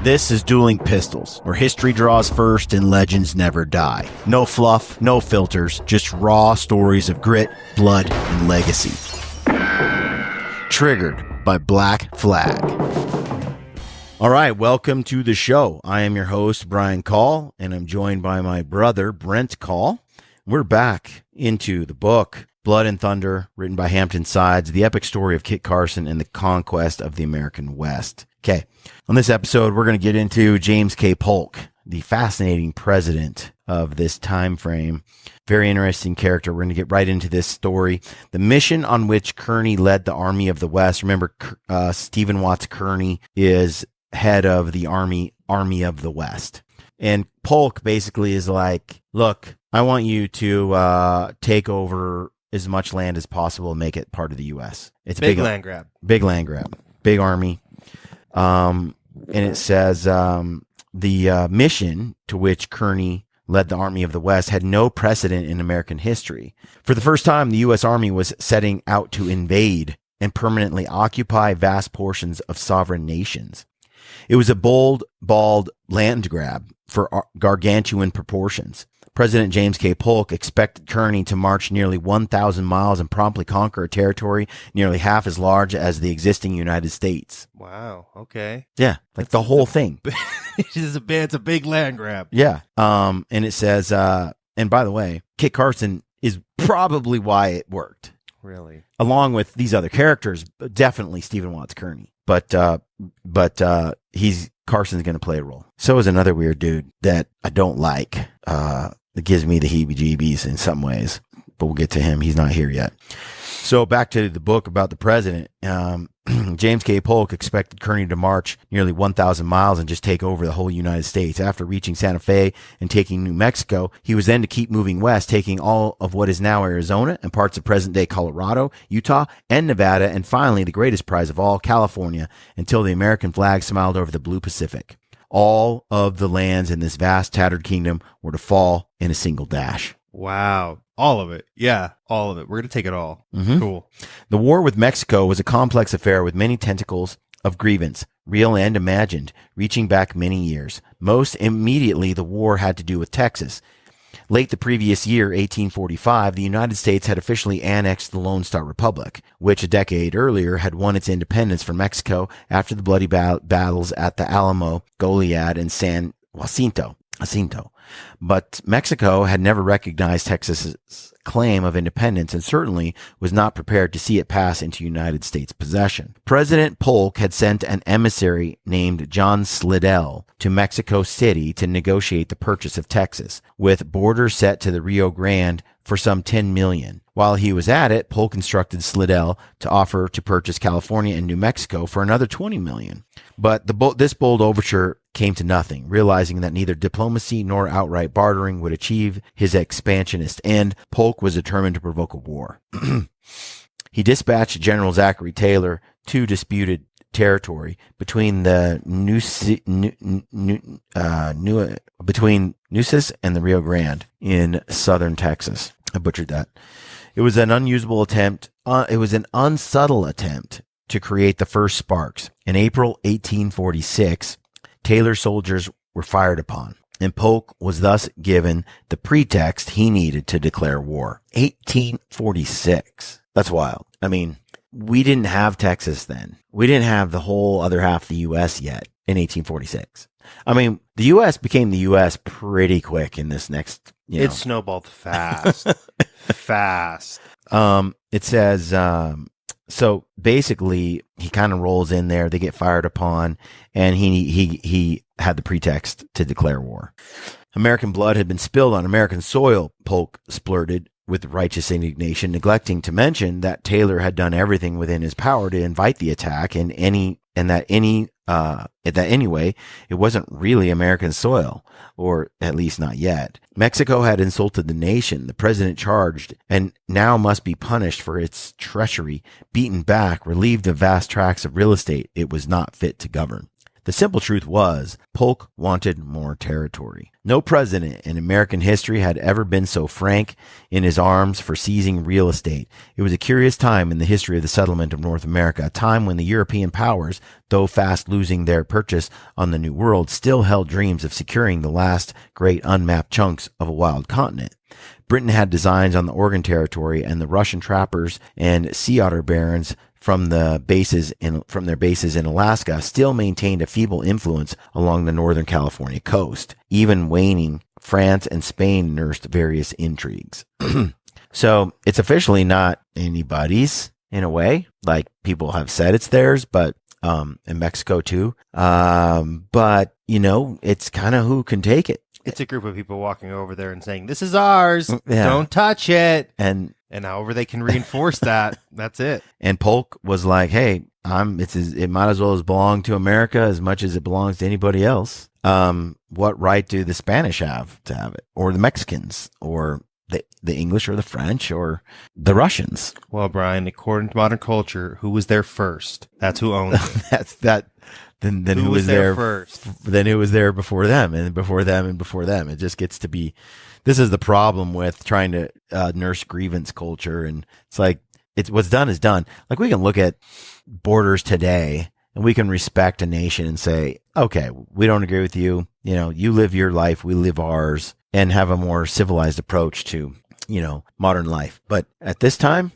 This is Dueling Pistols, where history draws first and legends never die. No fluff, no filters, just raw stories of grit, blood, and legacy. Triggered by Black Flag. All right, welcome to the show. I am your host, Brian Call, and I'm joined by my brother, Brent Call. We're back into the book, Blood and Thunder, written by Hampton Sides, the epic story of Kit Carson and the conquest of the American West. Okay, on this episode, we're going to get into James K. Polk, the fascinating president of this time frame. Very interesting character. We're going to get right into this story. The mission on which Kearny led the Army of the West. Remember, Stephen Watts Kearny is head of the Army of the West. And Polk basically is like, look, I want you to take over as much land as possible and make it part of the U.S. It's big land grab. Big land grab. Big army. And it says the mission to which Kearny led the Army of the West had no precedent in American history. For the first time, the U.S. Army was setting out to invade and permanently occupy vast portions of sovereign nations. It was a bold, bald land grab for gargantuan proportions. President James K. Polk expected Kearny to march nearly 1,000 miles and promptly conquer a territory nearly half as large as the existing United States. Wow. Okay. Yeah, like the whole thing. It's a big land grab. Yeah. And it says, and by the way, Kit Carson is probably why it worked. Really? Along with these other characters, definitely Stephen Watts Kearny. But Carson's going to play a role. So is another weird dude that I don't like. It gives me the heebie-jeebies in some ways, but we'll get to him. He's not here yet. So back to the book about the president. James K. Polk expected Kearny to march nearly 1,000 miles and just take over the whole United States. After reaching Santa Fe and taking New Mexico, he was then to keep moving west, taking all of what is now Arizona and parts of present-day Colorado, Utah, and Nevada, and finally, the greatest prize of all, California, until the American flag smiled over the blue Pacific. All of the lands in this vast, tattered kingdom were to fall in a single dash. Wow. All of it. Yeah, all of it. We're going to take it all. Mm-hmm. Cool. The war with Mexico was a complex affair with many tentacles of grievance, real and imagined, reaching back many years. Most immediately, the war had to do with Texas. Late the previous year, 1845, the United States had officially annexed the Lone Star Republic, which a decade earlier had won its independence from Mexico after the bloody battles at the Alamo, Goliad, and San Jacinto. But Mexico had never recognized Texas's claim of independence and certainly was not prepared to see it pass into United States possession. President Polk had sent an emissary named John Slidell to Mexico City to negotiate the purchase of Texas, with borders set to the Rio Grande for some $10 million. While he was at it, Polk instructed Slidell to offer to purchase California and New Mexico for another $20 million. But this bold overture came to nothing. Realizing that neither diplomacy nor outright bartering would achieve his expansionist end, Polk was determined to provoke a war. He dispatched General Zachary Taylor to disputed territory between the between Nueces and the Rio Grande in southern Texas. I butchered that. It was an unusable attempt. It was an unsubtle attempt to create the first sparks. In April 1846, Taylor's soldiers were fired upon, and Polk was thus given the pretext he needed to declare war. 1846. That's wild. I mean, we didn't have Texas then. We didn't have the whole other half of the U.S. yet in 1846. I mean, the U.S. became the U.S. pretty quick in this next, It snowballed fast. Fast. It says, so basically he kind of rolls in there. They get fired upon, and he had the pretext to declare war. American blood had been spilled on American soil, Polk splurted with righteous indignation, neglecting to mention that Taylor had done everything within his power to invite the attack, and that anyway, it wasn't really American soil, or at least not yet. Mexico had insulted the nation, the president charged, and now must be punished for its treachery, beaten back, relieved of vast tracts of real estate it was not fit to govern. The simple truth was Polk wanted more territory. No president in American history had ever been so frank in his arms for seizing real estate. It was a curious time in the history of the settlement of North America, a time when the European powers, though fast losing their purchase on the New World, still held dreams of securing the last great unmapped chunks of a wild continent. Britain had designs on the Oregon Territory, and the Russian trappers and sea otter barons from their bases in Alaska still maintained a feeble influence along the Northern California coast. Even waning, France and Spain nursed various intrigues. So it's officially not anybody's in a way. Like people have said it's theirs, but in Mexico too. But it's kind of who can take it. It's a group of people walking over there and saying, "This is ours. Yeah. Don't touch it." And however they can reinforce that, that's it. And Polk was like, "Hey, it might as well belong to America as much as it belongs to anybody else. What right do the Spanish have to have it, or the Mexicans, or the English, or the French, or the Russians?" Well, Brian, according to modern culture, who was there first? That's who owns it. That's that. Then who was there first? Then who was there before them, and before them, and before them? It just gets to be. This is the problem with trying to nurse grievance culture, and it's like what's done is done. Like we can look at borders today, and we can respect a nation and say, okay, we don't agree with you. You live your life, we live ours, and have a more civilized approach to modern life. But at this time,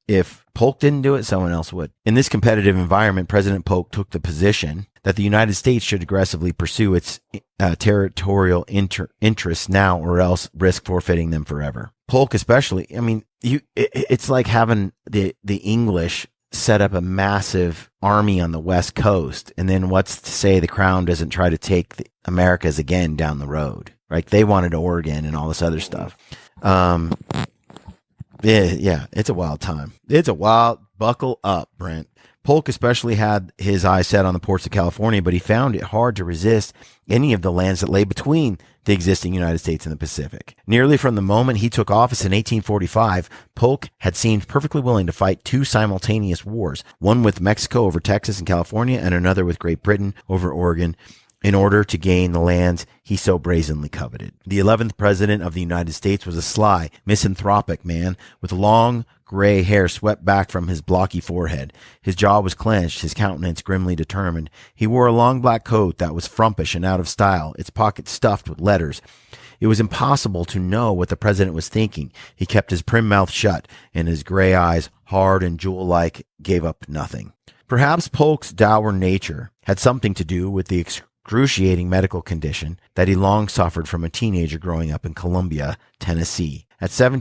if Polk didn't do it, someone else would. In this competitive environment, President Polk took the position that the United States should aggressively pursue its territorial interests now, or else risk forfeiting them forever. Polk especially, it's like having the English set up a massive army on the West Coast, and then what's to say the Crown doesn't try to take the Americas again down the road, right? They wanted Oregon and all this other stuff. Yeah, it's a wild time. Buckle up, Brent. Polk especially had his eyes set on the ports of California, but he found it hard to resist any of the lands that lay between the existing United States and the Pacific. Nearly from the moment he took office in 1845, Polk had seemed perfectly willing to fight two simultaneous wars, one with Mexico over Texas and California, and another with Great Britain over Oregon, in order to gain the lands he so brazenly coveted. The 11th president of the United States was a sly, misanthropic man with long gray hair swept back from his blocky forehead. His jaw was clenched, his countenance grimly determined. He wore a long black coat that was frumpish and out of style, its pockets stuffed with letters. It was impossible to know what the president was thinking. He kept his prim mouth shut, and his gray eyes, hard and jewel-like, gave up nothing. Perhaps Polk's dour nature had something to do with the excruciating medical condition that he long suffered from a teenager growing up in Columbia, Tennessee. After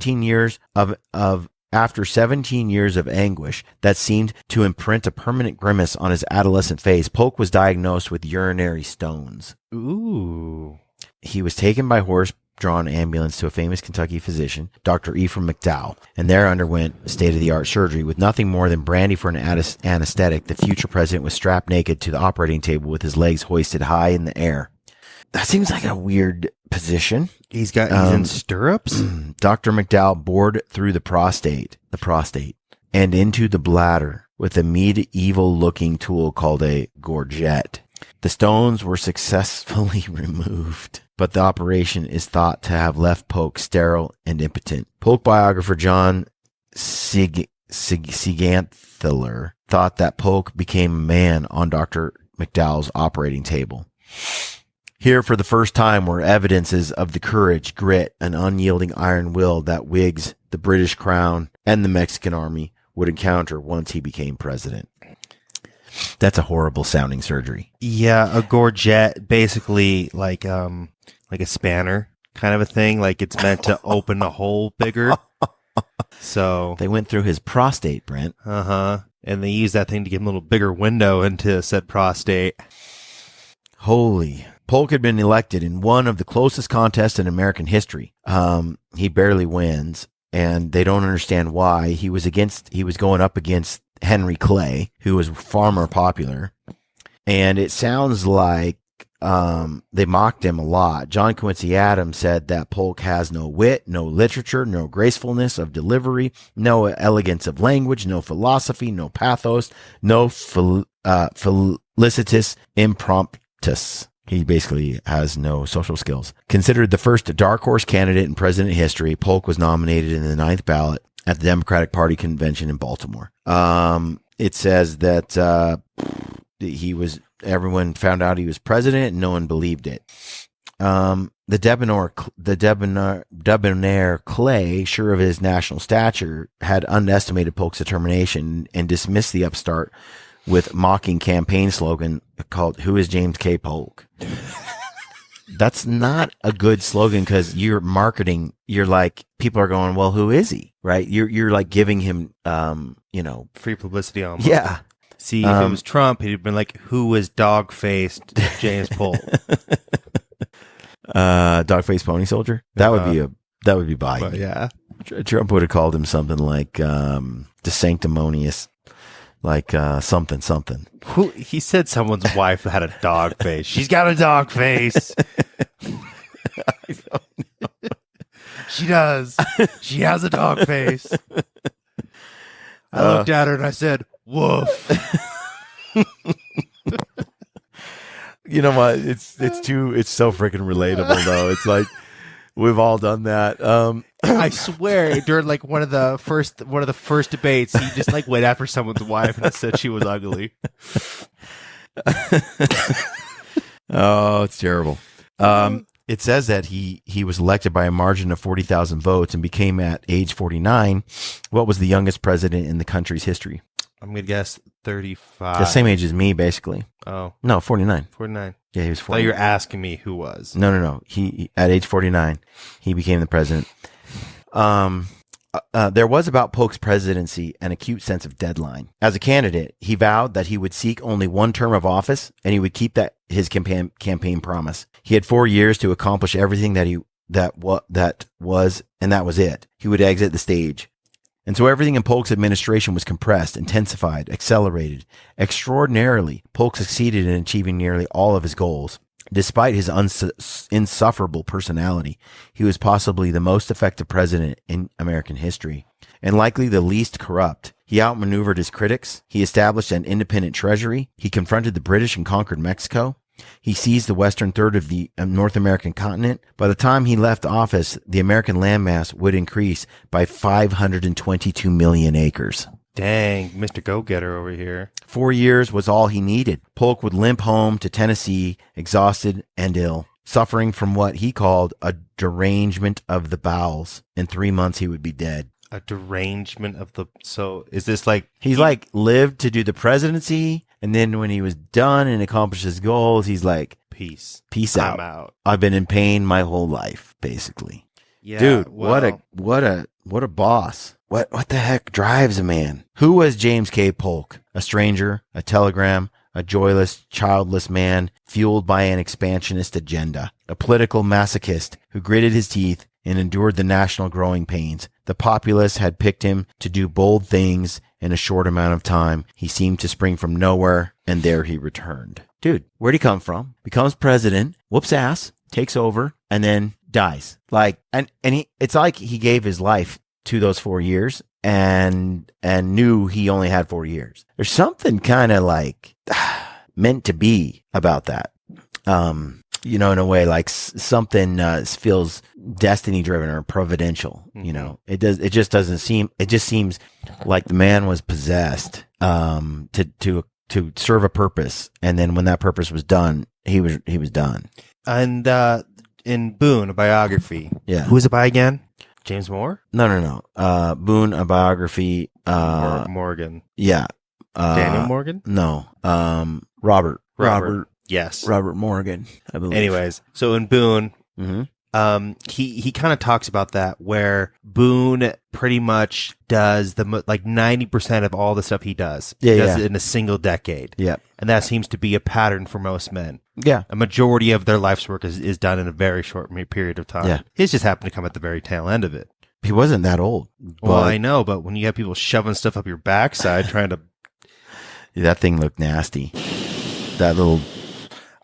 17 years of anguish that seemed to imprint a permanent grimace on his adolescent face, Polk was diagnosed with urinary stones. Ooh. He was taken by horse-drawn ambulance to a famous Kentucky physician, Dr. Ephraim McDowell, and there underwent state-of-the-art surgery. With nothing more than brandy for an anesthetic, the future president was strapped naked to the operating table with his legs hoisted high in the air. That seems like a weird position. He's in stirrups? Dr. McDowell bored through the prostate, and into the bladder with a medieval-looking tool called a gorget. The stones were successfully removed, but the operation is thought to have left Polk sterile and impotent. Polk biographer John Siganthaler thought that Polk became a man on Dr. McDowell's operating table. Here for the first time were evidences of the courage, grit, and unyielding iron will that Whigs, the British Crown, and the Mexican Army would encounter once he became president. That's a horrible sounding surgery. Yeah, a gorget, basically like a spanner kind of a thing. Like it's meant to open a hole bigger. So they went through his prostate, Brent. And they used that thing to give him a little bigger window into said prostate. Holy. Polk had been elected in one of the closest contests in American history. He barely wins, and they don't understand why. He was going up against Henry Clay, who was far more popular. And it sounds like they mocked him a lot. John Quincy Adams said that Polk has no wit, no literature, no gracefulness of delivery, no elegance of language, no philosophy, no pathos, no felicitous impromptus. He basically has no social skills. Considered the first dark horse candidate in president history, Polk was nominated in the 9th ballot at the Democratic Party convention in Baltimore. It says that everyone found out he was president and no one believed it. The debonair Clay, sure of his national stature, had underestimated Polk's determination and dismissed the upstart with mocking campaign slogan called "Who is James K. Polk?" That's not a good slogan because you're marketing. You're like, people are going, well, who is he? Right? You're like giving him, free publicity almost. Yeah. See, if it was Trump, he'd have been like, who is dog-faced James Polk? Dog-faced pony soldier? That would be Biden. Yeah. Trump would have called him something like the sanctimonious, like something. Who, he said someone's wife had a dog face. She's got a dog face. I don't know. She does. She has a dog face. I looked at her and I said, woof. You know what? It's so freaking relatable though. It's like we've all done that. I swear, during like one of the first debates, he just like went after someone's wife and said she was ugly. Oh, it's terrible. It says that he was elected by a margin of 40,000 votes and became at age 49 what was the youngest president in the country's history. I'm going to guess 35. The same age as me, basically. Oh. No, 49. 49. Yeah, he was 49. I thought you were asking me who was. No. He at age 49, he became the president. There was about Polk's presidency an acute sense of deadline. As a candidate, he vowed that he would seek only one term of office and he would keep his campaign promise. He had 4 years to accomplish everything that was it. He would exit the stage. And so everything in Polk's administration was compressed, intensified, accelerated. Extraordinarily, Polk succeeded in achieving nearly all of his goals. Despite his insufferable personality, he was possibly the most effective president in American history, and likely the least corrupt. He outmaneuvered his critics. He established an independent treasury. He confronted the British and conquered Mexico. He seized the western third of the North American continent. By the time he left office, the American landmass would increase by 522 million acres. Dang, Mr. Go-Getter over here. 4 years was all he needed. Polk would limp home to Tennessee, exhausted and ill, suffering from what he called a derangement of the bowels. In 3 months, he would be dead. A derangement of the... So, is this like... He's like lived to do the presidency, and then when he was done and accomplished his goals, he's like... Peace out. I'm out. I've been in pain my whole life, basically. Yeah, dude, well, what a boss. What the heck drives a man? Who was James K. Polk? A stranger, a telegram, a joyless, childless man fueled by an expansionist agenda, a political masochist who gritted his teeth and endured the national growing pains. The populace had picked him to do bold things in a short amount of time. He seemed to spring from nowhere, and there he returned. Dude, where'd he come from? Becomes president, whoops ass, takes over, and then dies. Like, and it's like he gave his life to those 4 years and knew he only had 4 years. There's something kind of like meant to be about that. In a way, like something feels destiny driven or providential. Mm-hmm. It just seems like the man was possessed to serve a purpose, and then when that purpose was done, he was done. And in Boone, a biography. Yeah. Who is it by again? James Moore? No. Boone, a biography. Morgan. Yeah. Daniel Morgan? No. Robert. Yes. Robert Morgan, I believe. Anyways, so in Boone, mm-hmm. He kind of talks about that, where Boone pretty much does 90% of all the stuff he does. Yeah, he does yeah. it in a single decade. Yeah. And that seems to be a pattern for most men. Yeah. A majority of their life's work is done in a very short period of time. Yeah. His just happened to come at the very tail end of it. He wasn't that old. Well, I know, but when you have people shoving stuff up your backside trying to... That thing looked nasty. That little...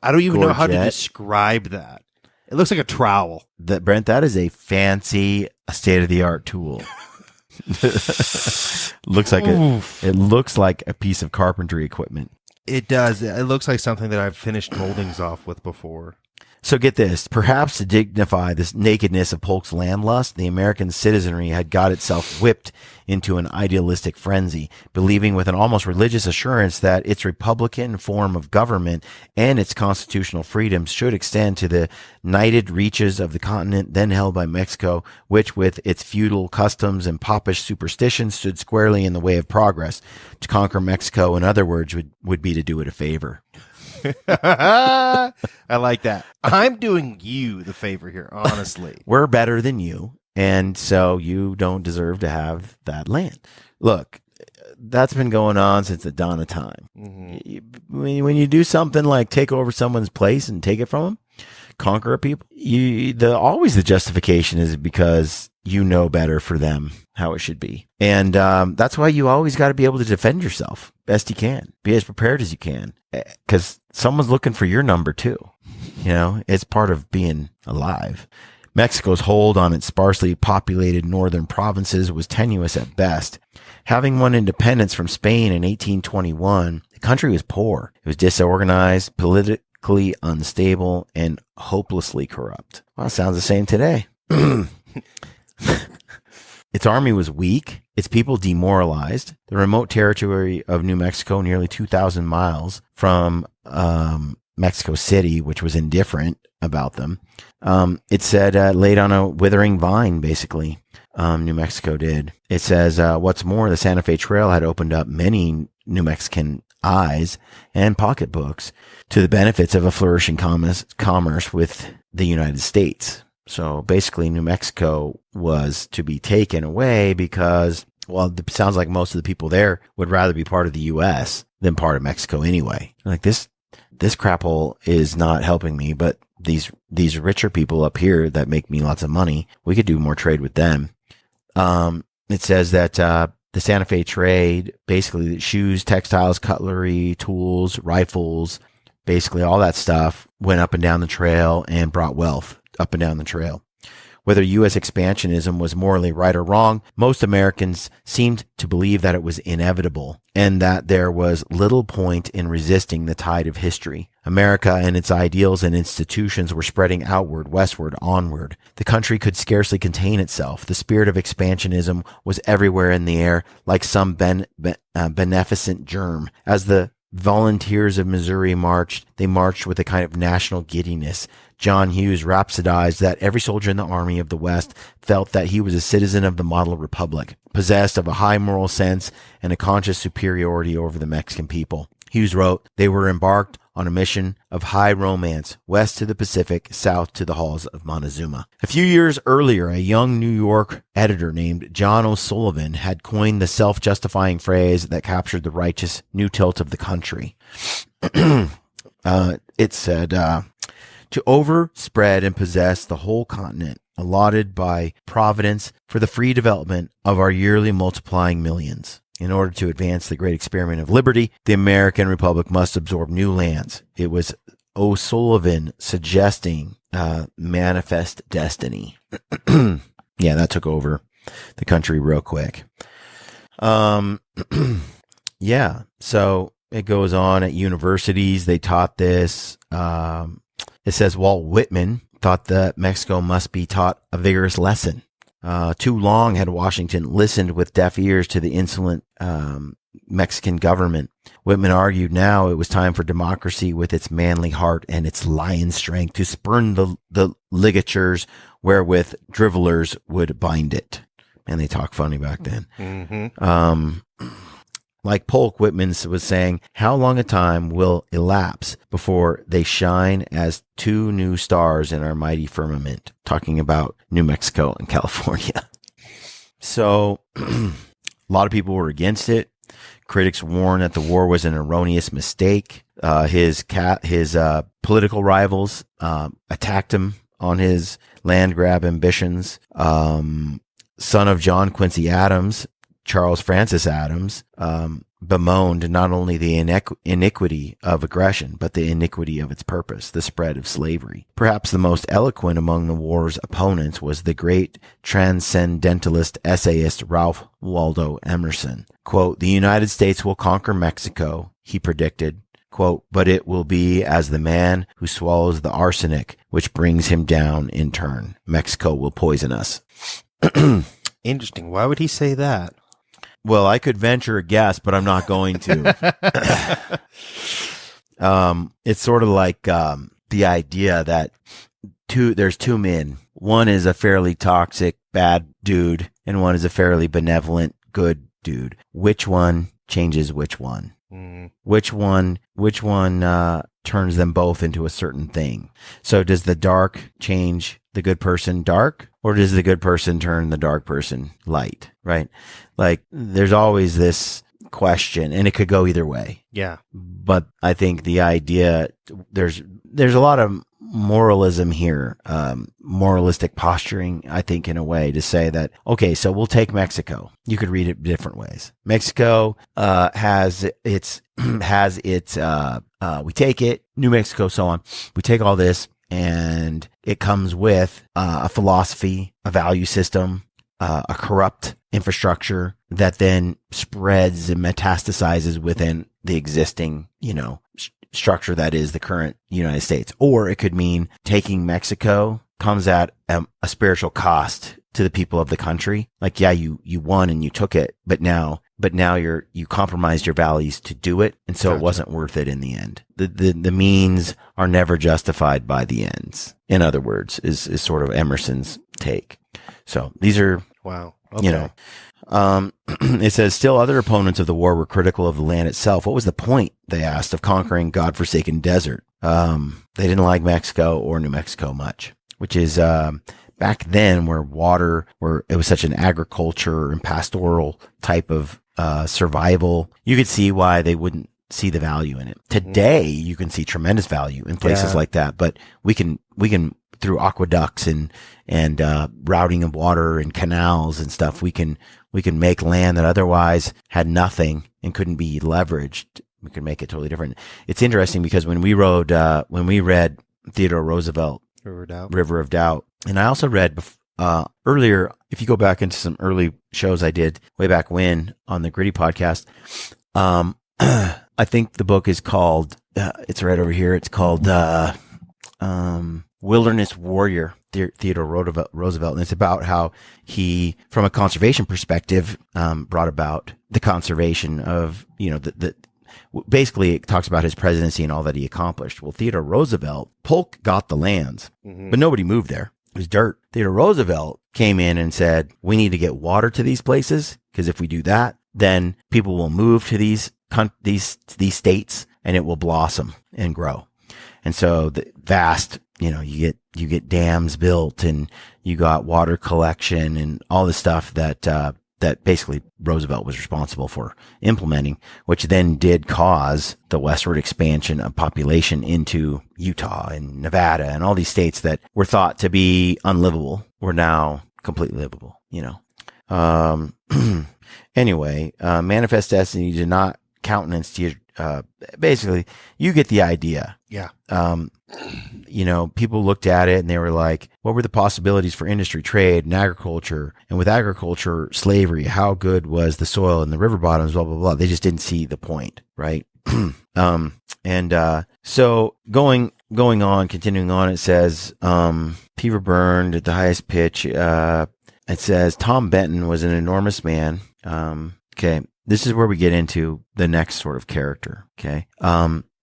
I don't even know how to Gorget. describe that. It looks like a trowel. Brent, that is a fancy, state-of-the-art tool. It looks like a piece of carpentry equipment. It does. It looks like something that I've finished moldings off with before. So get this, perhaps to dignify this nakedness of Polk's landlust, the American citizenry had got itself whipped into an idealistic frenzy, believing with an almost religious assurance that its Republican form of government and its constitutional freedoms should extend to the knighted reaches of the continent then held by Mexico, which with its feudal customs and popish superstitions stood squarely in the way of progress. To conquer Mexico, in other words, would be to do it a favor. I like that. I'm doing you the favor here, honestly. We're better than you, and so you don't deserve to have that land. Look, that's been going on since the dawn of time. Mm-hmm. When you do something like take over someone's place and take it from them, conquer a people, always the justification is because you know better for them how it should be. And that's why you always got to be able to defend yourself best you can. Be as prepared as you can, because someone's looking for your number too. You know, it's part of being alive. Mexico's hold on its sparsely populated northern provinces was tenuous at best. Having won independence from Spain in 1821, the country was poor. It was disorganized, politically unstable, and hopelessly corrupt. Well, sounds the same today. Its army was weak, its people demoralized. The remote territory of New Mexico, nearly 2,000 miles from Mexico City, which was indifferent about them, it said laid on a withering vine, basically. New Mexico did. It says, what's more, the Santa Fe Trail had opened up many New Mexican eyes and pocketbooks to the benefits of a flourishing commerce with the United States. So basically, New Mexico was to be taken away because, well, it sounds like most of the people there would rather be part of the U.S. than part of Mexico anyway. Like this crap hole is not helping me, but these richer people up here that make me lots of money, we could do more trade with them. It says that the Santa Fe trade, basically shoes, textiles, cutlery, tools, rifles, basically all that stuff went up and down the trail and brought wealth up and down the trail. Whether U.S. expansionism was morally right or wrong, most Americans seemed to believe that it was inevitable and that there was little point in resisting the tide of history. America and its ideals and institutions were spreading outward, westward, onward. The country could scarcely contain itself. The spirit of expansionism was everywhere in the air, like some beneficent germ. As the volunteers of Missouri marched, they marched with a kind of national giddiness. John Hughes rhapsodized that every soldier in the Army of the West felt that he was a citizen of the model republic, possessed of a high moral sense and a conscious superiority over the Mexican people. Hughes wrote, they were embarked on a mission of high romance, west to the Pacific, south to the halls of Montezuma. A few years earlier, a young New York editor named John O'Sullivan had coined the self-justifying phrase that captured the righteous new tilt of the country. It said, to overspread and possess the whole continent, allotted by Providence for the free development of our yearly multiplying millions. In order to advance the great experiment of liberty, the American Republic must absorb new lands. It was O'Sullivan suggesting manifest destiny. Yeah, that took over the country real quick. Yeah, so it goes on at universities. They taught this. It says Walt Whitman thought that Mexico must be taught a vigorous lesson. Too long had Washington listened with deaf ears to the insolent Mexican government. Whitman argued now it was time for democracy with its manly heart and its lion strength to spurn the ligatures wherewith drivellers would bind it. And they talk funny back then. Mm-hmm. Like Polk, Whitman was saying, how long a time will elapse before they shine as two new stars in our mighty firmament? Talking about New Mexico and California. So a lot of people were against it. Critics warned that the war was an erroneous mistake. His political rivals attacked him on his land grab ambitions. Son of John Quincy Adams, Charles Francis Adams, bemoaned not only the iniquity of aggression, but the iniquity of its purpose, the spread of slavery. Perhaps the most eloquent among the war's opponents was the great transcendentalist essayist Ralph Waldo Emerson. Quote, "The United States will conquer Mexico," he predicted. Quote, "but it will be as the man who swallows the arsenic, which brings him down in turn. Mexico will poison us." Interesting. Why would he say that? Well, I could venture a guess, but I'm not going to. It's sort of like the idea that there's two men. One is a fairly toxic, bad dude, and one is a fairly benevolent, good dude. Which one changes which one? Which one turns them both into a certain thing? So does the dark change the good person dark, or does the good person turn the dark person light, right? Like there's always this question, and it could go either way. Yeah. But I think the idea, there's a lot of moralism here, moralistic posturing, I think, in a way, to say that, okay, so we'll take Mexico. You could read it different ways. Mexico has its we take it, New Mexico, so on. We take all this, and it comes with a philosophy, a value system, a corrupt infrastructure that then spreads and metastasizes within the existing, structure that is the current United States. Or it could mean taking Mexico comes at a spiritual cost to the people of the country. Like, yeah, you won and you took it, but now you compromised your values to do it. And so Gotcha. It wasn't worth it in the end. The means are never justified by the ends. In other words, is sort of Emerson's take. So these are, wow. Okay. It says, still other opponents of the war were critical of the land itself. What was the point, they asked, of conquering godforsaken desert? They didn't like Mexico or New Mexico much, which is, back then where it was such an agriculture and pastoral type of, survival. You could see why they wouldn't see the value in it. Today, you can see tremendous value in places like that, but we can through aqueducts and routing of water and canals and stuff, we can make land that otherwise had nothing and couldn't be leveraged. We could make it totally different. It's interesting because when we read Theodore Roosevelt, River of Doubt, and I also read earlier, if you go back into some early shows I did way back when on the Gritty podcast, I think the book is called, it's right over here. It's called, Wilderness Warrior, Theodore Roosevelt. And it's about how he, from a conservation perspective, brought about the conservation of, basically it talks about his presidency and all that he accomplished. Well, Theodore Roosevelt, Polk got the lands, but nobody moved there. It was dirt. Theodore Roosevelt came in and said, we need to get water to these places, because if we do that, then people will move to these states and it will blossom and grow. And so the vast, you get dams built and you got water collection and all the stuff that basically Roosevelt was responsible for implementing, which then did cause the westward expansion of population into Utah and Nevada and all these states that were thought to be unlivable were now completely livable, Anyway, Manifest Destiny did not countenance to basically, you get the idea. Yeah. People looked at it and they were like, what were the possibilities for industry, trade, and agriculture? And with agriculture, slavery, how good was the soil and the river bottoms, blah, blah, blah. They just didn't see the point, right? So going on, continuing on, it says, Peter burned at the highest pitch. It says, Tom Benton was an enormous man. Okay. This is where we get into the next sort of character. Okay.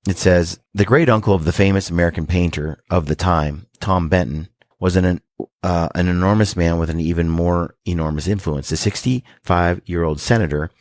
It says, the great uncle of the famous American painter of the time, Tom Benton, was an enormous man with an even more enormous influence. The 65-year-old senator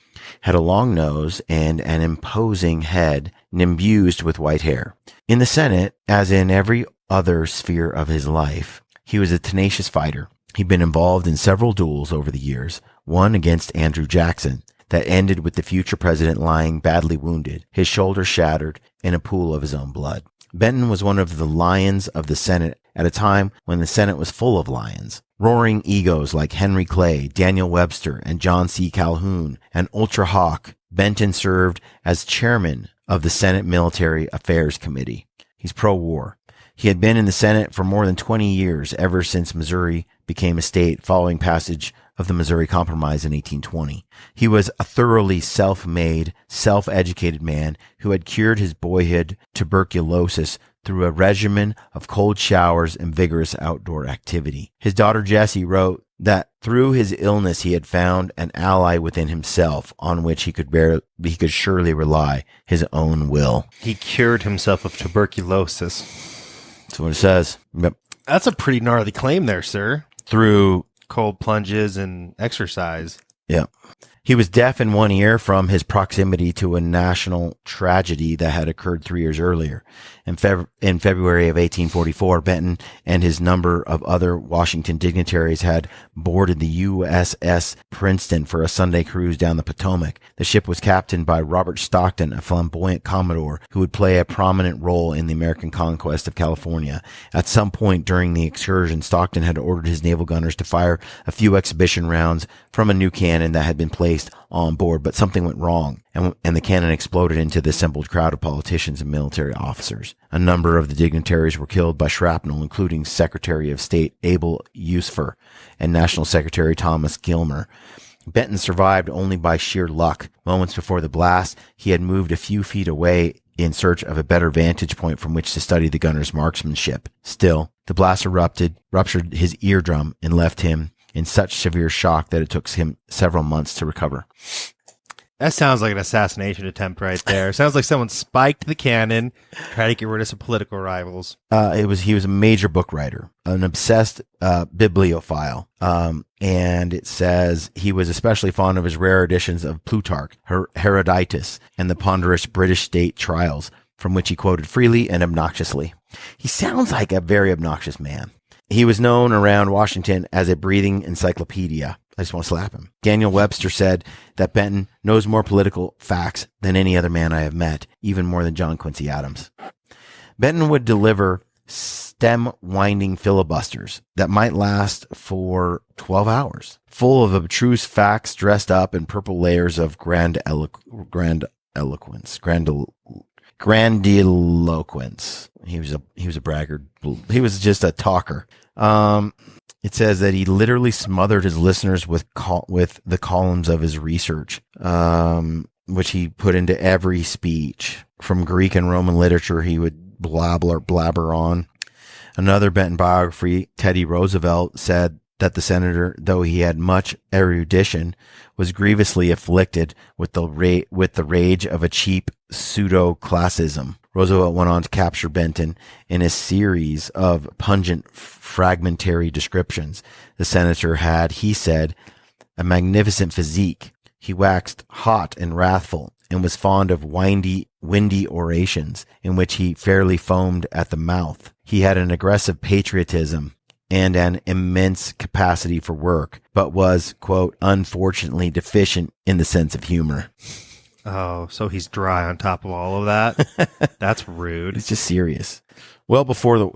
had a long nose and an imposing head imbused with white hair. In the Senate, as in every other sphere of his life, he was a tenacious fighter. He'd been involved in several duels over the years, one against Andrew Jackson, that ended with the future president lying badly wounded, his shoulder shattered in a pool of his own blood. Benton was one of the lions of the Senate at a time when the Senate was full of lions. Roaring egos like Henry Clay, Daniel Webster, and John C. Calhoun, and ultra hawk Benton served as chairman of the Senate Military Affairs Committee. He's pro-war. He had been in the Senate for more than 20 years, ever since Missouri became a state following passage of the Missouri Compromise in 1820. He was a thoroughly self-made, self-educated man who had cured his boyhood tuberculosis through a regimen of cold showers and vigorous outdoor activity. His daughter Jessie wrote that through his illness he had found an ally within himself on which he could surely rely, his own will. He cured himself of tuberculosis. That's what it says. Yep. That's a pretty gnarly claim there, sir. Through cold plunges and exercise. Yeah. He was deaf in one ear from his proximity to a national tragedy that had occurred 3 years earlier. In February of 1844, Benton and his number of other Washington dignitaries had boarded the USS Princeton for a Sunday cruise down the Potomac. The ship was captained by Robert Stockton, a flamboyant Commodore who would play a prominent role in the American conquest of California. At some point during the excursion, Stockton had ordered his naval gunners to fire a few exhibition rounds from a new cannon that had been placed on board, but something went wrong, and the cannon exploded into the assembled crowd of politicians and military officers. A number of the dignitaries were killed by shrapnel, including Secretary of State Abel Usfer and National Secretary Thomas Gilmer. Benton survived only by sheer luck. Moments before the blast, he had moved a few feet away in search of a better vantage point from which to study the gunner's marksmanship. Still, the blast ruptured his eardrum, and left him in such severe shock that it took him several months to recover. That sounds like an assassination attempt right there. Sounds like someone spiked the cannon, tried to get rid of some political rivals. He was a major book writer, an obsessed bibliophile. And it says he was especially fond of his rare editions of Plutarch, Herodotus, and the ponderous British state trials, from which he quoted freely and obnoxiously. He sounds like a very obnoxious man. He was known around Washington as a breathing encyclopedia. I just want to slap him. Daniel Webster said that Benton knows more political facts than any other man I have met, even more than John Quincy Adams. Benton would deliver stem-winding filibusters that might last for 12 hours, full of abstruse facts dressed up in purple layers of grandiloquence. He was a braggart. He was just a talker. It says that he literally smothered his listeners with the columns of his research, which he put into every speech. From Greek and Roman literature, he would blabber on. Another Benton biography, Teddy Roosevelt, said that the senator, though he had much erudition, was grievously afflicted with the rage of a cheap pseudo-classism. Roosevelt went on to capture Benton in a series of pungent, fragmentary descriptions. The senator had, he said, a magnificent physique. He waxed hot and wrathful, and was fond of windy orations in which he fairly foamed at the mouth. He had an aggressive patriotism and an immense capacity for work, but was, quote, unfortunately deficient in the sense of humor. Oh, so he's dry on top of all of that? That's rude. It's just serious. Well,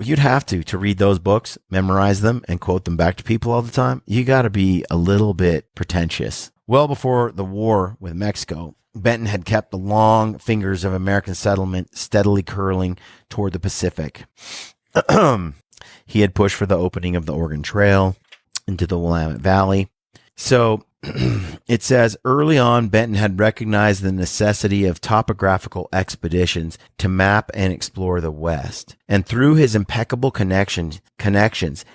you'd have to read those books, memorize them, and quote them back to people all the time. You got to be a little bit pretentious. Well before the war with Mexico, Benton had kept the long fingers of American settlement steadily curling toward the Pacific. He had pushed for the opening of the Oregon Trail into the Willamette Valley. So it says early on, Benton had recognized the necessity of topographical expeditions to map and explore the West. And through his impeccable connections,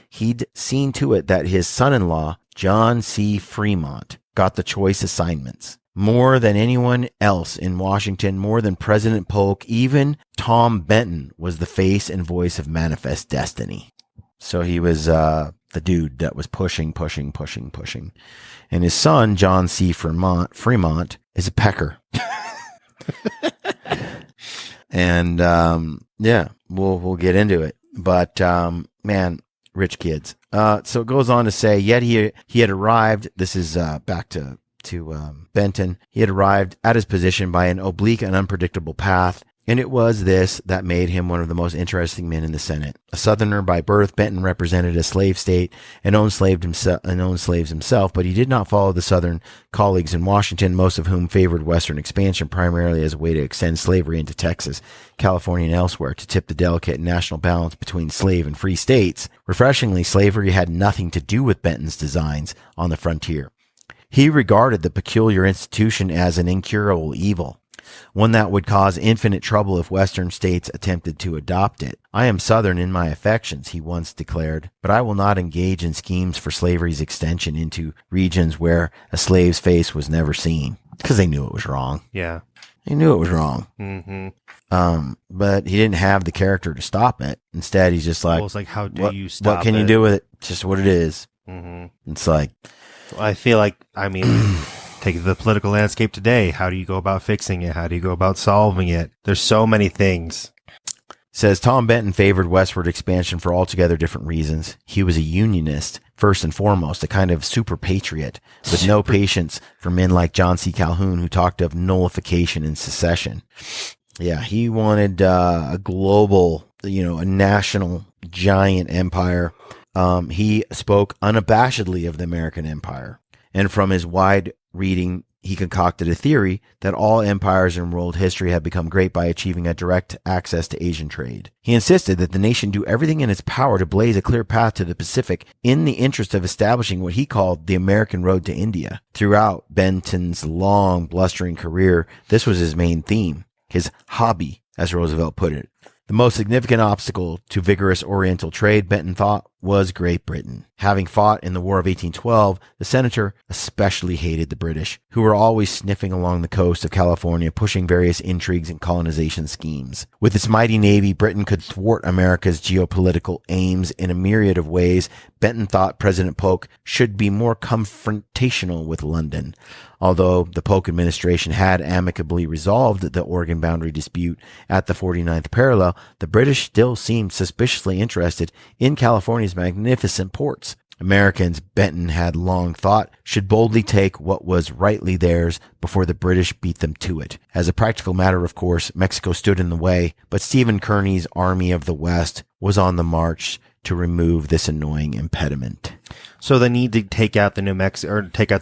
he'd seen to it that his son-in-law, John C. Fremont, got the choice assignments. More than anyone else in Washington, more than President Polk, even Tom Benton was the face and voice of Manifest Destiny. So he was the dude that was pushing. And his son, John C. Fremont, is a pecker. And yeah, we'll get into it. But man, rich kids. So it goes on to say, yet he had arrived. This is back to Benton. He had arrived at his position by an oblique and unpredictable path. And it was this that made him one of the most interesting men in the Senate. A Southerner by birth, Benton represented a slave state and owned slaves himself, but he did not follow the Southern colleagues in Washington, most of whom favored Western expansion primarily as a way to extend slavery into Texas, California, and elsewhere to tip the delicate national balance between slave and free states. Refreshingly, slavery had nothing to do with Benton's designs on the frontier. He regarded the peculiar institution as an incurable evil, one that would cause infinite trouble if Western states attempted to adopt it. I am Southern in my affections, he once declared, but I will not engage in schemes for slavery's extension into regions where a slave's face was never seen. Because they knew it was wrong. Yeah. They knew it was wrong. Mm-hmm. But he didn't have the character to stop it. Instead, he's just like, well, it's like, how do you stop it? What can you do with it? It's just what it is. Mm-hmm. It's like, I feel like, I mean, take the political landscape today. How do you go about fixing it? How do you go about solving it? There's so many things. Says Tom Benton favored westward expansion for altogether different reasons. He was a unionist, first and foremost, a kind of super patriot with no patience for men like John C. Calhoun, who talked of nullification and secession. Yeah, he wanted a global, a national giant empire. He spoke unabashedly of the American empire. And from his wide reading, he concocted a theory that all empires in world history have become great by achieving a direct access to Asian trade. He insisted that the nation do everything in its power to blaze a clear path to the Pacific in the interest of establishing what he called the American road to India. Throughout Benton's long, blustering career, this was his main theme, his hobby, as Roosevelt put it. The most significant obstacle to vigorous Oriental trade, Benton thought, was Great Britain. Having fought in the War of 1812, the senator especially hated the British, who were always sniffing along the coast of California, pushing various intrigues and colonization schemes. With its mighty navy, Britain could thwart America's geopolitical aims in a myriad of ways. Benton thought President Polk should be more confrontational with London. Although the Polk administration had amicably resolved the Oregon boundary dispute at the 49th parallel, the British still seemed suspiciously interested in California's magnificent ports. Americans, Benton had long thought, should boldly take what was rightly theirs before the British beat them to it. As a practical matter, of course, Mexico stood in the way, but Stephen Kearny's Army of the West was on the march to remove this annoying impediment. So they need to take out the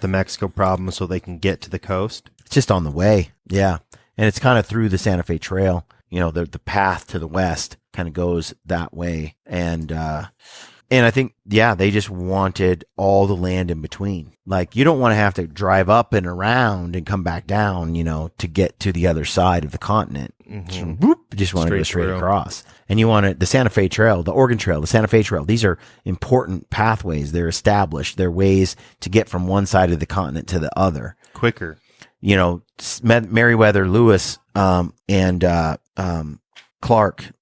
Mexico problem so they can get to the coast? It's just on the way, yeah. And it's kind of through the Santa Fe Trail. The path to the west kind of goes that way. And I think, yeah, they just wanted all the land in between. Like, you don't want to have to drive up and around and come back down, to get to the other side of the continent. Mm-hmm. You just want to go straight across. And you want the Santa Fe Trail, the Oregon Trail, the Santa Fe Trail. These are important pathways. They're established. They're ways to get from one side of the continent to the other. Quicker. Meriwether Lewis, and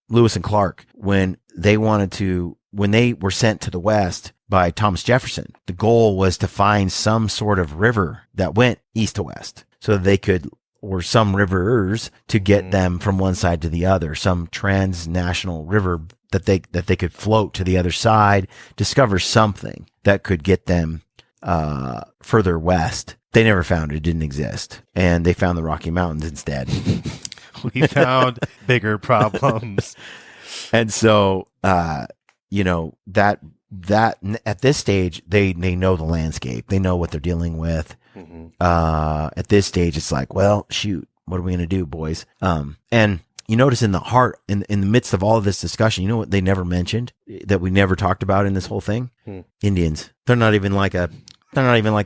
Lewis and Clark, when they were sent to the west by Thomas Jefferson, the goal was to find some sort of river that went east to west so that they could, or some rivers to get them from one side to the other, some transnational river that they could float to the other side, discover something that could get them further west. They never found it. It didn't exist. And they found the Rocky Mountains instead. We found bigger problems. And so, that at this stage, they know the landscape. They know what they're dealing with. Mm-hmm. At this stage, it's like, well, shoot, what are we going to do, boys? And you notice in the midst of all of this discussion, you know what they never mentioned that we never talked about in this whole thing? Indians. They're not even like a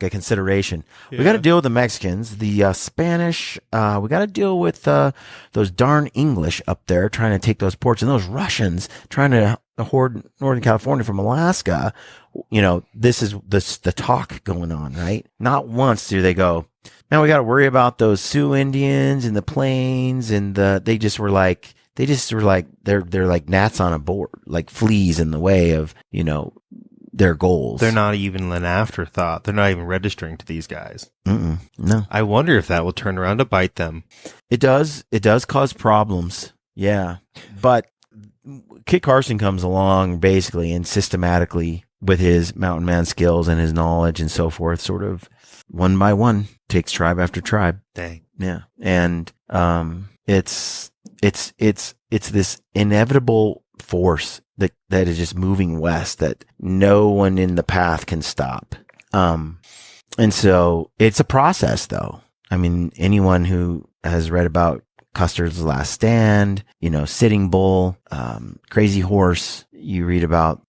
consideration. Yeah. We got to deal with the Mexicans, the Spanish. We got to deal with those darn English up there trying to take those ports, and those Russians trying to hoard Northern California from Alaska. This is the talk going on, right? Not once do they go, now we got to worry about those Sioux Indians and the plains, and they just were like they're like gnats on a board, like fleas in the way of their goals. They're not even an afterthought. They're not even registering to these guys. No. I wonder if that will turn around to bite them. It does. It does cause problems. Yeah. But Kit Carson comes along basically and systematically with his mountain man skills and his knowledge and so forth, sort of one by one takes tribe after tribe. Dang. Yeah. And it's it's this inevitable force that is just moving west that no one in the path can stop. And so it's a process, though. I mean, anyone who has read about Custer's Last Stand, Sitting Bull, Crazy Horse, you read about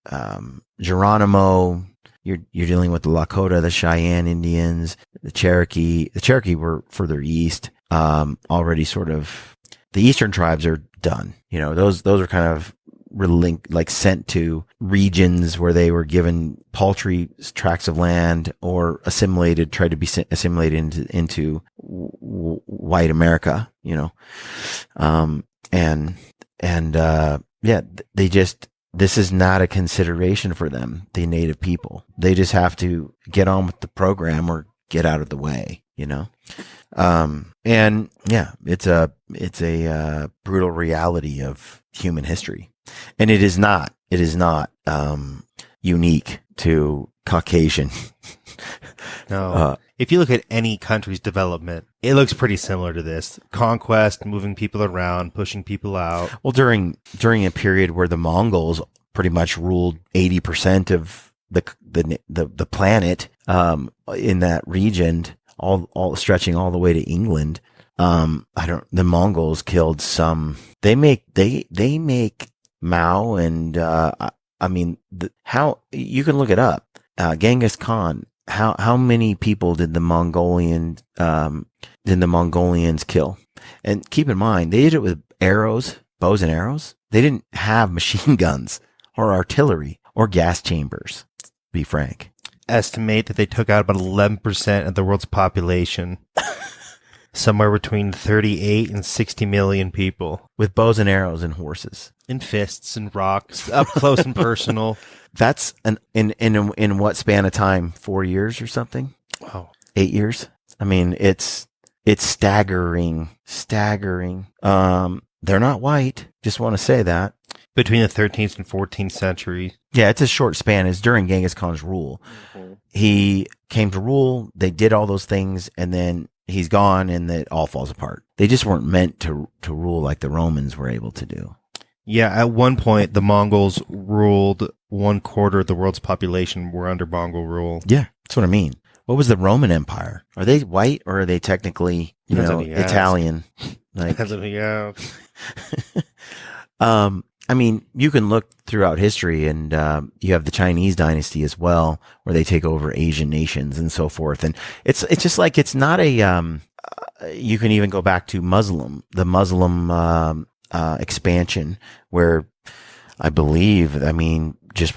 Geronimo. You're dealing with the Lakota, the Cheyenne Indians, the Cherokee. The Cherokee were further east, already sort of. The eastern tribes are done. Those are kind of sent to regions where they were given paltry tracts of land or tried to be assimilated into white America, this is not a consideration for them, the native people. They just have to get on with the program or get out of the way, and yeah, it's a brutal reality of human history. And it is not unique to Caucasian. No. If you look at any country's development, it looks pretty similar to this. Conquest, moving people around, pushing people out. Well, during a period where the Mongols pretty much ruled 80% of the planet, in that region, all stretching all the way to England. The Mongols killed some. They make Mao and how you can look it up. Genghis Khan. How many people did the Mongolians kill? And keep in mind, they did it with arrows, bows and arrows. They didn't have machine guns or artillery or gas chambers. To be frank, estimate that they took out about 11% of the world's population. Somewhere between 38 and 60 million people. With bows and arrows and horses. And fists and rocks, up close and personal. That's in what span of time? 4 years or something? Wow. 8 years? I mean, it's staggering. They're not white. Just want to say that. Between the 13th and 14th century. Yeah, it's a short span. It's during Genghis Khan's rule. Mm-hmm. He came to rule. They did all those things, and then he's gone, and it all falls apart. They just weren't meant to rule like the Romans were able to do. Yeah, at one point, the Mongols ruled 1/4 of the world's population were under Mongol rule. Yeah, that's what I mean. What was the Roman Empire? Are they white or are they technically, Italian? Yeah. I mean, you can look throughout history, and you have the Chinese dynasty as well, where they take over Asian nations and so forth. And it's just like it's not a. You can even go back to the Muslim expansion, where I believe, just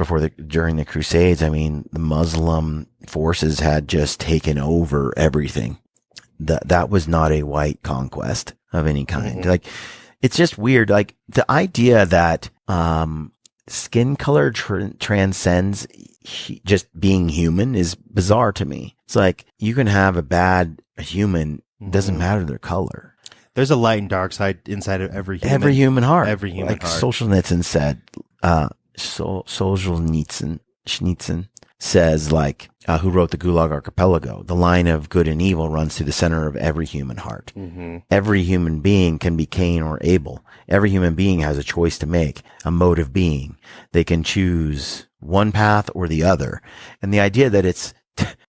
during the Crusades, the Muslim forces had just taken over everything. That was not a white conquest of any kind. Mm-hmm. Like, it's just weird. Like, the idea that skin color transcends just being human is bizarre to me. It's like, you can have a bad human, doesn't matter their color. There's a light and dark side inside of every human. Every human heart. Every human like heart. Solzhenitsyn said, Solzhenitsyn says, like, who wrote the Gulag Archipelago, the line of good and evil runs through the center of every human heart. Mm-hmm. Every human being can be Cain or Abel. Every human being has a choice to make, a mode of being. They can choose one path or the other. And the idea that it's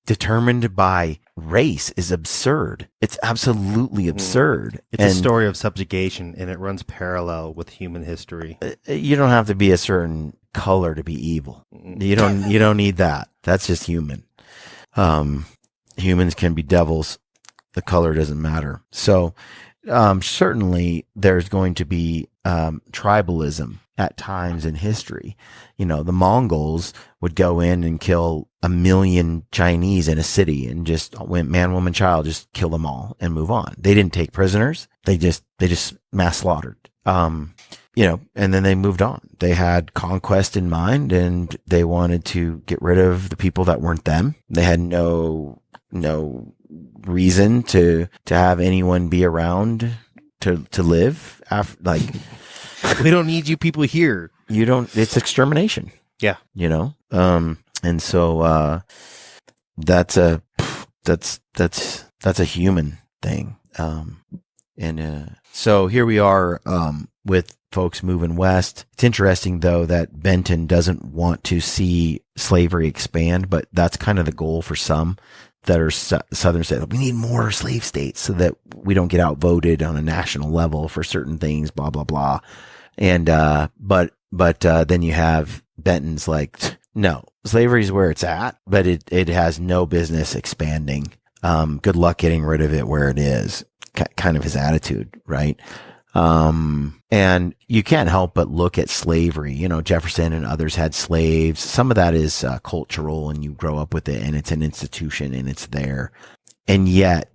determined by race is absurd. It's absolutely absurd. It's a story of subjugation, and it runs parallel with human history. You don't have to be a certain color to be evil. You don't need that. That's just human. Humans can be devils. The color doesn't matter. So, certainly there's going to be, tribalism at times in history. The Mongols would go in and kill 1 million Chinese in a city and just went man, woman, child, just kill them all and move on. They didn't take prisoners. They just mass slaughtered. And then they moved on. They had conquest in mind, and they wanted to get rid of the people that weren't them. They had no reason to have anyone be around to live after, like, we don't need you people here. You don't, it's extermination. Yeah. And so, that's a human thing. And so here we are with folks moving west. It's interesting, though, that Benton doesn't want to see slavery expand, but that's kind of the goal for some that are Southern states. We need more slave states so that we don't get outvoted on a national level for certain things, blah, blah, blah. And but then you have Benton's like, no, slavery is where it's at, but it has no business expanding. Good luck getting rid of it where it is. Kind of his attitude, right? And you can't help but look at slavery. You know, Jefferson and others had slaves. Some of that is cultural, and you grow up with it, and it's an institution, and it's there. And yet,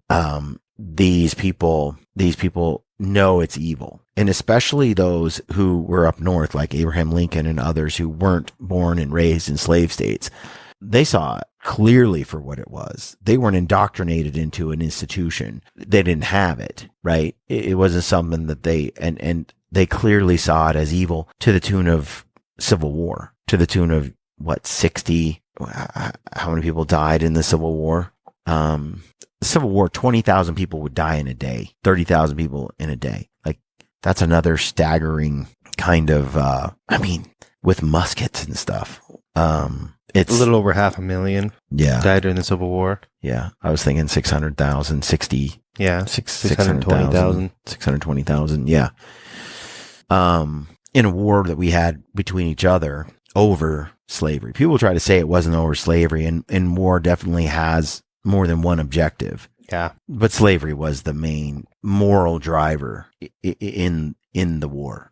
these people know it's evil. And especially those who were up north, like Abraham Lincoln and others who weren't born and raised in slave states. They saw it clearly for what it was. They weren't indoctrinated into an institution. They didn't have it, right? It wasn't something that and they clearly saw it as evil, to the tune of Civil War, to the tune of what, 60, how many people died in the Civil War? Civil War, 20,000 people would die in a day, 30,000 people in a day. Like, that's another staggering kind of, with muskets and stuff. It's a little over 500,000. Yeah. Died during the Civil War. Yeah. I was thinking 600,000, 60. Yeah. 620,000. 620,000. Yeah. In a war that we had between each other over slavery. People try to say it wasn't over slavery, and war definitely has more than one objective. Yeah. But slavery was the main moral driver in the war.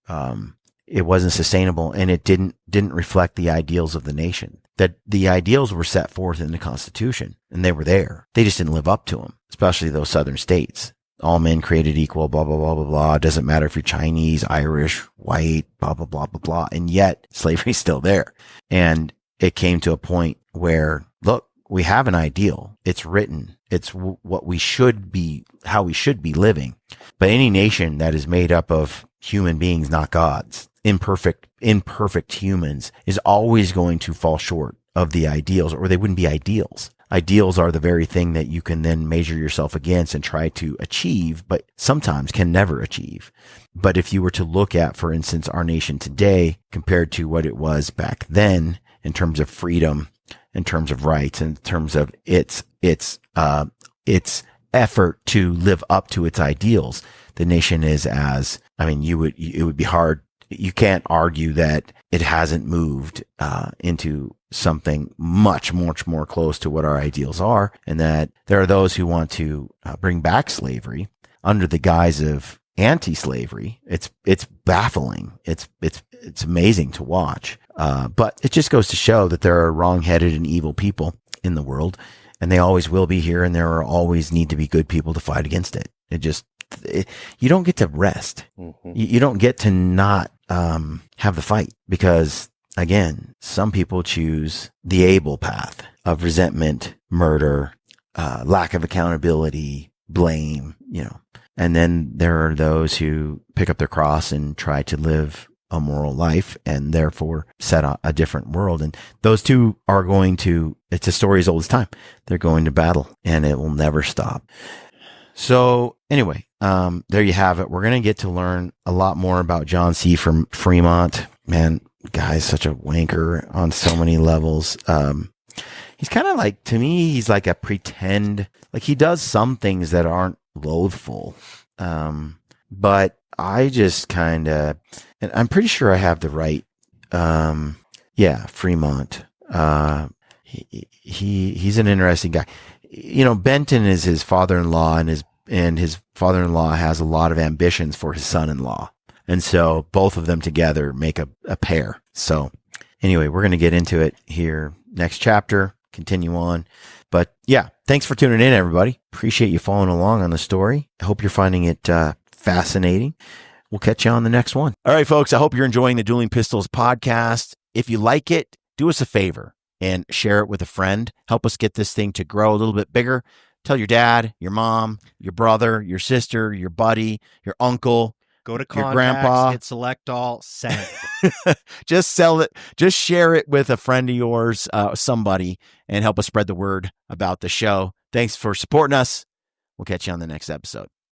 It wasn't sustainable, and it didn't reflect the ideals of the nation. That the ideals were set forth in the Constitution, and they were there. They just didn't live up to them, especially those southern states. All men created equal, blah, blah, blah, blah, blah. It doesn't matter if you're Chinese, Irish, white, blah, blah, blah, blah, blah. And yet slavery's still there. And it came to a point where, look, we have an ideal. It's written. It's what we should be, how we should be living. But any nation that is made up of human beings, not gods, imperfect humans, is always going to fall short of the ideals, or they wouldn't be ideals. Ideals are the very thing that you can then measure yourself against and try to achieve, but sometimes can never achieve. But if you were to look at, for instance, our nation today compared to what it was back then in terms of freedom, in terms of rights, in terms of its effort to live up to its ideals, the nation is it would be hard. You can't argue that it hasn't moved into something much, much more close to what our ideals are, and that there are those who want to bring back slavery under the guise of anti-slavery. It's baffling. It's amazing to watch. But it just goes to show that there are wrong-headed and evil people in the world, and they always will be here, and there are always need to be good people to fight against it. You don't get to rest. Mm-hmm. You don't get to not have the fight, because again, some people choose the able path of resentment, murder, lack of accountability, blame, and then there are those who pick up their cross and try to live a moral life and therefore set a different world. And those two are it's a story as old as time. They're going to battle, and it will never stop. So anyway, there you have it. We're going to get to learn a lot more about John C. from Fremont. Man, guy's such a wanker on so many levels. He's kind of like, to me, he's like a pretend, like he does some things that aren't loathful. But I just kind of, and I'm pretty sure I have the right, Fremont. He's an interesting guy. Benton is his father-in-law, and his father-in-law has a lot of ambitions for his son-in-law. And so both of them together make a pair. So anyway, we're going to get into it here next chapter, continue on. But yeah, thanks for tuning in, everybody. Appreciate you following along on the story. I hope you're finding it fascinating. We'll catch you on the next one. All right, folks, I hope you're enjoying the Dueling Pistols podcast. If you like it, do us a favor and share it with a friend. Help us get this thing to grow a little bit bigger. Tell your dad, your mom, your brother, your sister, your buddy, your uncle. Go to your grandpa. Hit select all, send. Just sell it. Just share it with a friend of yours, somebody, and help us spread the word about the show. Thanks for supporting us. We'll catch you on the next episode.